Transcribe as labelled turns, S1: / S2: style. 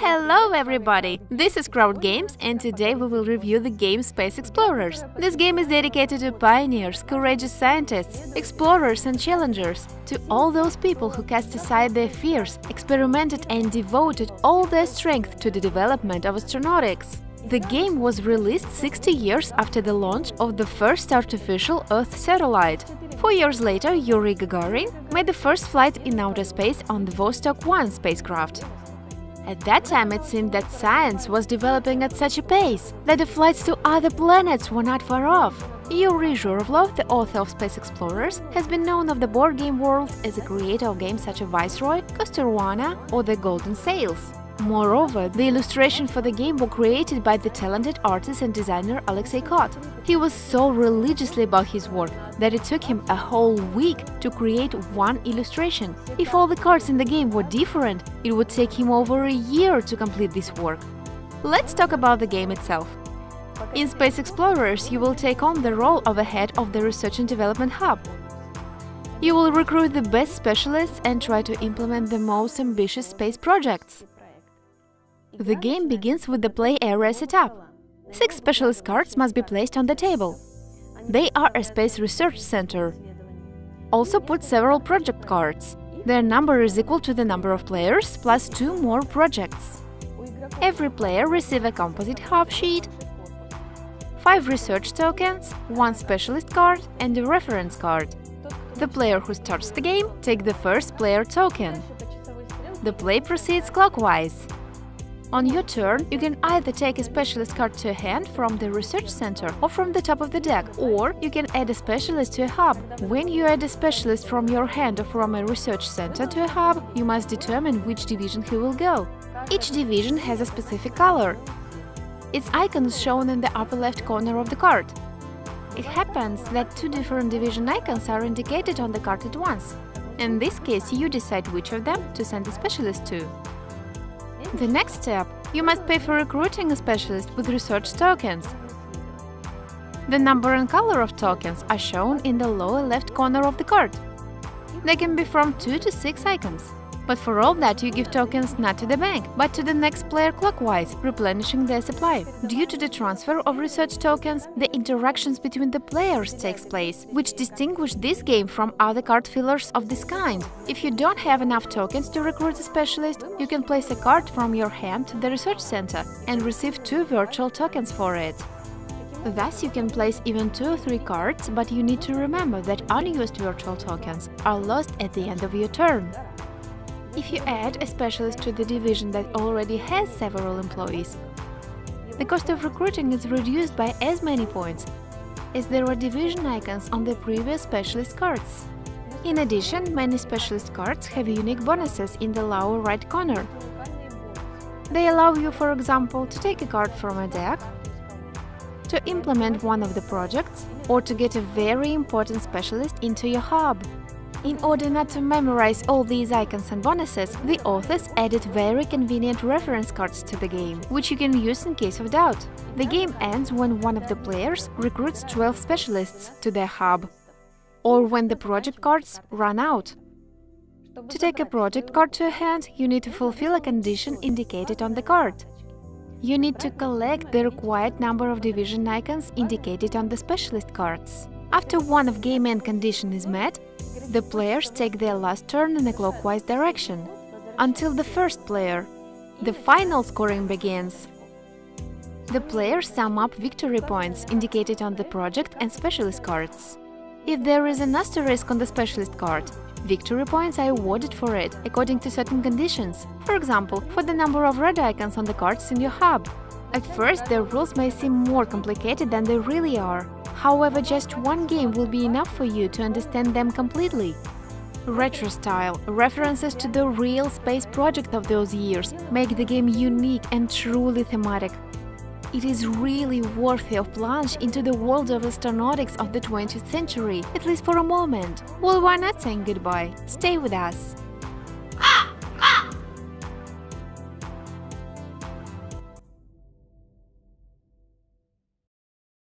S1: Hello everybody! This is Crowd Games and today we will review the game Space Explorers. This game is dedicated to pioneers, courageous scientists, explorers and challengers, to all those people who cast aside their fears, experimented and devoted all their strength to the development of astronautics. The game was released 60 years after the launch of the first artificial Earth satellite. 4 years later, Yuri Gagarin made the first flight in outer space on the Vostok 1 spacecraft. At that time, it seemed that science was developing at such a pace that the flights to other planets were not far off. Yuri Zhuravlov, the author of Space Explorers, has been known of the board game world as a creator of games such as Viceroy, Kosterwana or The Golden Sails. Moreover, the illustrations for the game were created by the talented artist and designer Alexei Kot. He was so religiously about his work that it took him a whole week to create one illustration. If all the cards in the game were different, it would take him over a year to complete this work. Let's talk about the game itself. In Space Explorers, you will take on the role of a head of the Research and Development Hub. You will recruit the best specialists and try to implement the most ambitious space projects. The game begins with the play area setup. 6 specialist cards must be placed on the table. They are a space research center. Also put several project cards. Their number is equal to the number of players plus 2 more projects. Every player receives a composite hub sheet, 5 research tokens, 1 specialist card and a reference card. The player who starts the game takes the first player token. The play proceeds clockwise. On your turn, you can either take a specialist card to a hand from the research center or from the top of the deck, or you can add a specialist to a hub. When you add a specialist from your hand or from a research center to a hub, you must determine which division he will go. Each division has a specific color. Its icon is shown in the upper left corner of the card. It happens that 2 different division icons are indicated on the card at once. In this case, you decide which of them to send a specialist to. The next step, you must pay for recruiting a specialist with research tokens. The number and color of tokens are shown in the lower left corner of the card. They can be from 2 to 6 icons. But for all that, you give tokens not to the bank, but to the next player clockwise, replenishing their supply. Due to the transfer of research tokens, the interactions between the players takes place, which distinguish this game from other card fillers of this kind. If you don't have enough tokens to recruit a specialist, you can place a card from your hand to the research center and receive 2 virtual tokens for it. Thus, you can place even 2 or 3 cards, but you need to remember that unused virtual tokens are lost at the end of your turn. If you add a specialist to the division that already has several employees, the cost of recruiting is reduced by as many points as there are division icons on the previous specialist cards. In addition, many specialist cards have unique bonuses in the lower right corner. They allow you, for example, to take a card from a deck, to implement one of the projects, or to get a very important specialist into your hub. In order not to memorize all these icons and bonuses, the authors added very convenient reference cards to the game, which you can use in case of doubt. The game ends when one of the players recruits 12 specialists to their hub, or when the project cards run out. To take a project card to a hand, you need to fulfill a condition indicated on the card. You need to collect the required number of division icons indicated on the specialist cards. After one of game end condition is met, the players take their last turn in a clockwise direction, until the first player. The final scoring begins. The players sum up victory points indicated on the project and specialist cards. If there is an asterisk on the specialist card, victory points are awarded for it according to certain conditions, for example, for the number of red icons on the cards in your hub. At first, the rules may seem more complicated than they really are. However, just one game will be enough for you to understand them completely. Retro style, references to the real space project of those years, make the game unique and truly thematic. It is really worthy of plunge into the world of astronautics of the 20th century, at least for a moment. Well, why not saying goodbye? Stay with us!